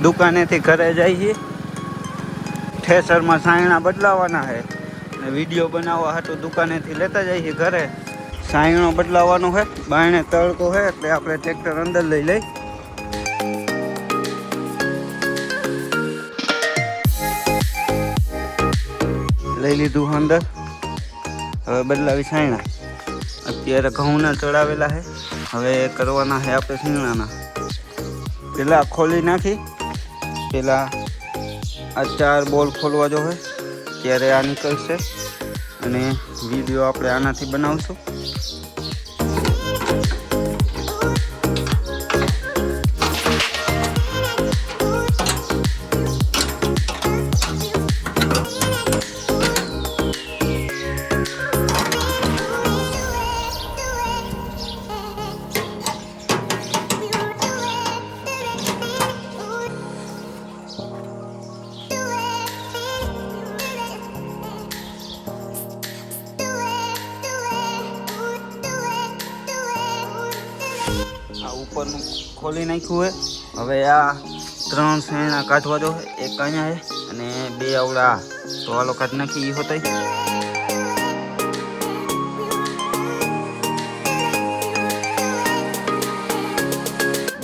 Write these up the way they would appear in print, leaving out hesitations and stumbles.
દુકાનેથી ઘરે જઈએ, ઠેસરમાં સાયણા બદલાવાના છે ને વિડીયો બનાવવા હાટું દુકાનેથી લેતા જઈએ ઘરે. સાયણો બદલાવાનો છે, બાયણે તડકો છે એટલે આપણે ટ્રેક્ટર અંદર લઈ લીધું અંદર. હવે બદલાવી સાયણા. અત્યારે ઘઉંના ચડાવેલા છે, હવે કરવાના છે આપણે શીંગણાના. પેલા ખોલી નાખી, પેલા આ 4 બોલ ખોલવા જો છે ત્યારે આ નીકળશે અને વિડીયો આપણે આનાથી બનાવશું. આ ઉપરનું ખોલી નાખ્યું છે. હવે આ 3 સાયણા કાઢવા દો. એક અહીંયા છે અને 2 આવડા. તો હાલો કાઢી નાખી હોતા.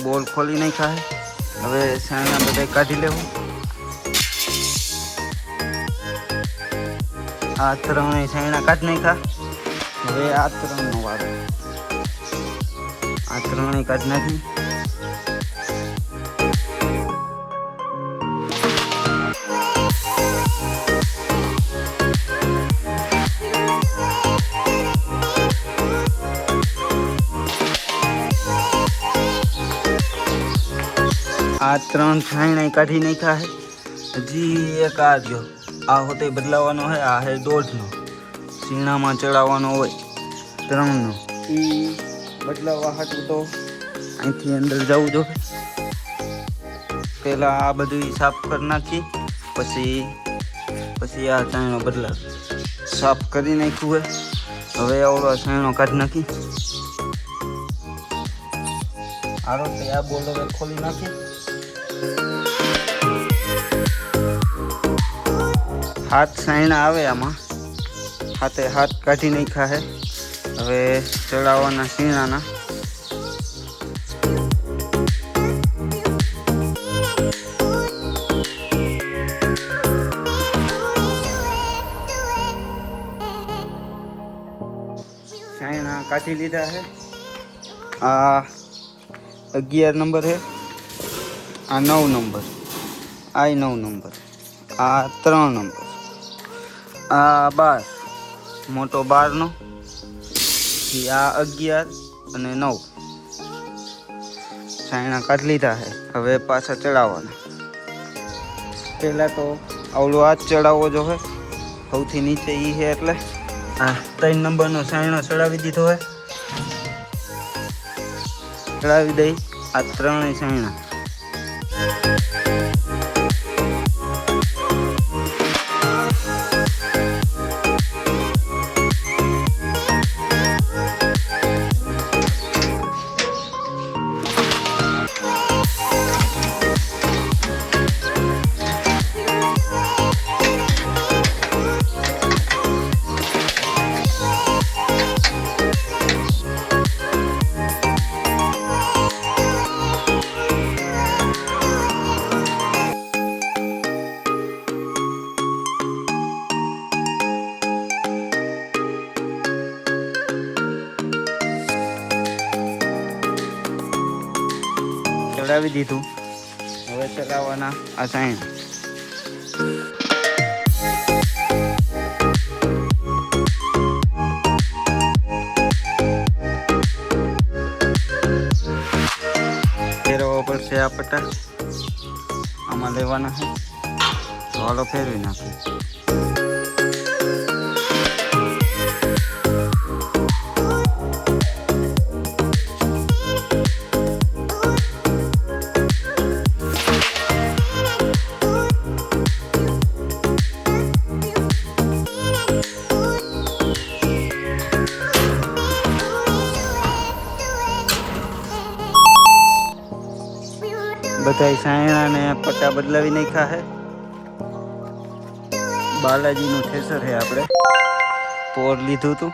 બોલ ખોલી નાખ્યા છે. હવે સાયણા બધા કાઢી લેવું. આ 3 સાયણા કાઢી નાખ્યા. હવે આ 3નો વારો. આ 3 કાઢી નાખી. આ 3 છાયણા કાઢી નાખ્યા છે. હજી એક આ જો આ હોતે બદલાવાનો છે. આ છે 1.5નો, શીણામાં ચડાવવાનો હોય 3નો. એ બદલાવા હાટું તો અહીંથી અંદર જવું જોઈએ. પહેલાં આ બધું સાફ કરી નાખી, પછી આ છાયણો બદલાવી સાફ કરી નાખ્યું હોય. હવે આવડો છાયણો કાઢી નાખી. આરો તે આ બોલ હવે ખોલી નાખી. હાથ સાયણા આવે આમાં, હાથ કાઢી નાખ્યા છે. હવે ચડાવવાના શીણાના. સાયણા કાઢી લીધા છે. આ 11 નંબર છે, આ 9 નંબર, આ 9 નંબર, આ 3 નંબર, આ 12 મોટો 12નો, આ 11 અને 9 સાયણા કાઢી લીધા છે. હવે પાછા ચડાવવાના. પહેલાં તો આવડો હાથ ચડાવવો જો છે, સૌથી નીચે એ છે એટલે આ 3 નંબરનો સાયણો ચડાવી દીધો છે. ચડાવી દઈ આ 3 સાયણા. ચડાવી દીધું. હવે ચલાવવાના આ સાયણા. ફેરવવા પડશે આ પટ્ટા, આમાં લેવાના છે. તો હાલો ફેરવી નાખીએ. બધાય સાયણા ને પટ્ટા બદલાવી નાખ્યા છે. બાલાજીનું ઠેસર છે, આપણે પોર લીધું હતું.